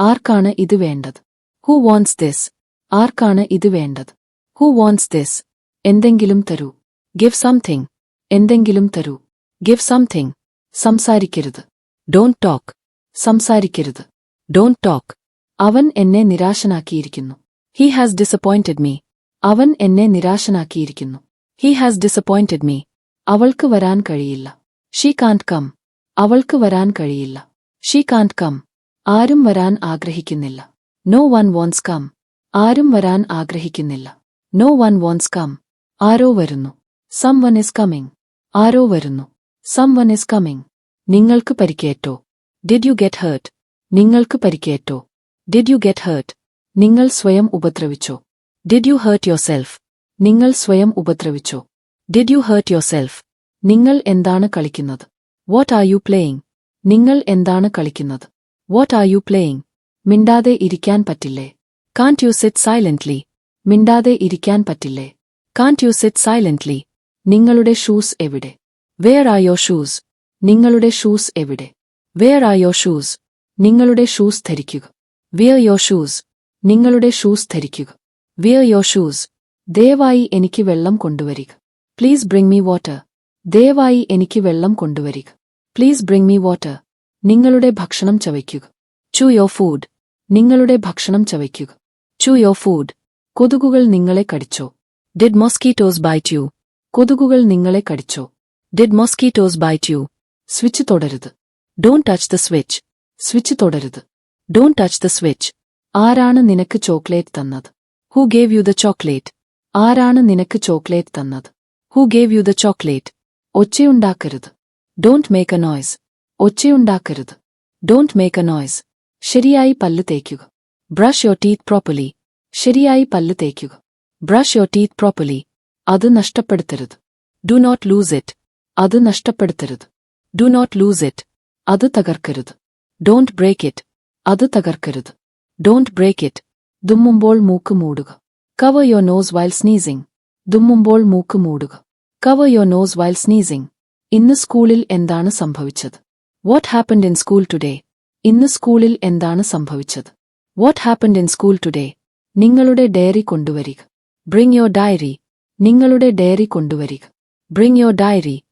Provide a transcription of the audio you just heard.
ആർക്കാണ് ഇത് വേണ്ടത്? Who wants this? ആർക്കാണ് ഇത് വേണ്ടത്? Who wants this? എന്തെങ്കിലും തരൂ. Give something. എന്തെങ്കിലും തരൂ. Give something. സംസാരിക്കരുത്. Don't talk. സംസാരിക്കരുത്. Don't talk. അവൻ എന്നെ നിരാശനാക്കിയിരിക്കുന്നു. He has disappointed me. അവൻ എന്നെ നിരാശനാക്കിയിരിക്കുന്നു. He has disappointed me. അവൾക്ക് വരാൻ കഴിയില്ല. She can't come. അവൾക്ക് വരാൻ കഴിയില്ല. She can't come. ആരും വരാൻ ആഗ്രഹിക്കുന്നില്ല. No one wants come. ആരും വരാൻ ആഗ്രഹിക്കുന്നില്ല. No one wants come. ആരോ വരുന്നു. Someone is coming. ആരോ വരുന്നു. Someone is coming. നിങ്ങൾക്ക് പരിക്കേറ്റോ? Did you get hurt? നിങ്ങൾക്ക് പരിക്കേറ്റോ? Did you get hurt? നിങ്ങൾ സ്വയം ഉപദ്രവിച്ചോ? Did you hurt yourself? നിങ്ങൾ സ്വയം ഉപദ്രവിച്ചോ? Did you hurt yourself? നിങ്ങൾ എന്താണ് കളിക്കുന്നത്? What are you playing? നിങ്ങൾ എന്താണ് കളിക്കുന്നത്? What are you playing? മിണ്ടാതെ ഇരിക്കാൻ പറ്റില്ലേ? Can't you sit silently? മിണ്ടാതെ ഇരിക്കാൻ പറ്റില്ലേ? Can't you sit silently? നിങ്ങളുടെ ഷൂസ് എവിടെ? Where are your shoes? നിങ്ങളുടെ ഷൂസ് എവിടെ? Where are your shoes? നിങ്ങളുടെ ഷൂസ് ധരിക്കുക. Wear your shoes? നിങ്ങളുടെ ഷൂസ് ധരിക്കുക. Wear your shoes? ദയവായി എനിക്ക് വെള്ളം കൊണ്ടുവരിക. Please bring me water. ദയവായി എനിക്ക് വെള്ളം കൊണ്ടുവരിക. Please bring me water. നിങ്ങളുടെ ഭക്ഷണം ചവയ്ക്കുക. ചൂ യോർ ഫുഡ്. നിങ്ങളുടെ ഭക്ഷണം ചവയ്ക്കുക. ചൂ യോർ ഫുഡ്. കൊതുകുകൾ നിങ്ങളെ കടിച്ചോ? Did mosquitoes bite you? കൊതുകുകൾ നിങ്ങളെ കടിച്ചോ? Did mosquitoes bite you? Switch തൊടരുത്. Don't touch the switch. Switch തൊടരുത്. Don't touch the switch. ആരാണ് നിനക്ക് ചോക്ലേറ്റ് തന്നത്? Who gave you the chocolate? ആരാണ് നിനക്ക് ചോക്ലേറ്റ് തന്നത്? Who gave you the chocolate? ഒച്ചയുണ്ടാക്കരുത്. Don't make a noise. ഒച്ചയുണ്ടാക്കരുത്. Don't make a noise. ശരിയായി പല്ല് തേക്കുക. Brush your teeth properly. ശരിയായി പല്ല് തേക്കുക. Brush your teeth properly. അത് നഷ്ടപ്പെടുത്തരുത്. Do not lose it. അത് നഷ്ടപ്പെടുത്തരുത്. Do not lose it. അത് തകർക്കരുത്. Don't break it. അത് തകർക്കരുത്. Don't break it. തുമ്മുമ്പോൾ മൂക്ക് മൂടുക. Cover your nose while sneezing. തുമ്മുമ്പോൾ മൂക്ക് മൂടുക. Cover your nose while sneezing. ഇന്ന് സ്കൂളിൽ എന്താണ് സംഭവിച്ചത്? What happened in school today? ഇന്ന് സ്കൂളിൽ എന്താണ് സംഭവിച്ചത്? What happened in school today? നിങ്ങളുടെ ഡയറി കൊണ്ടുവരിക. Bring your diary. നിങ്ങളുടെ ഡയറി കൊണ്ടുവരിക. Bring your diary.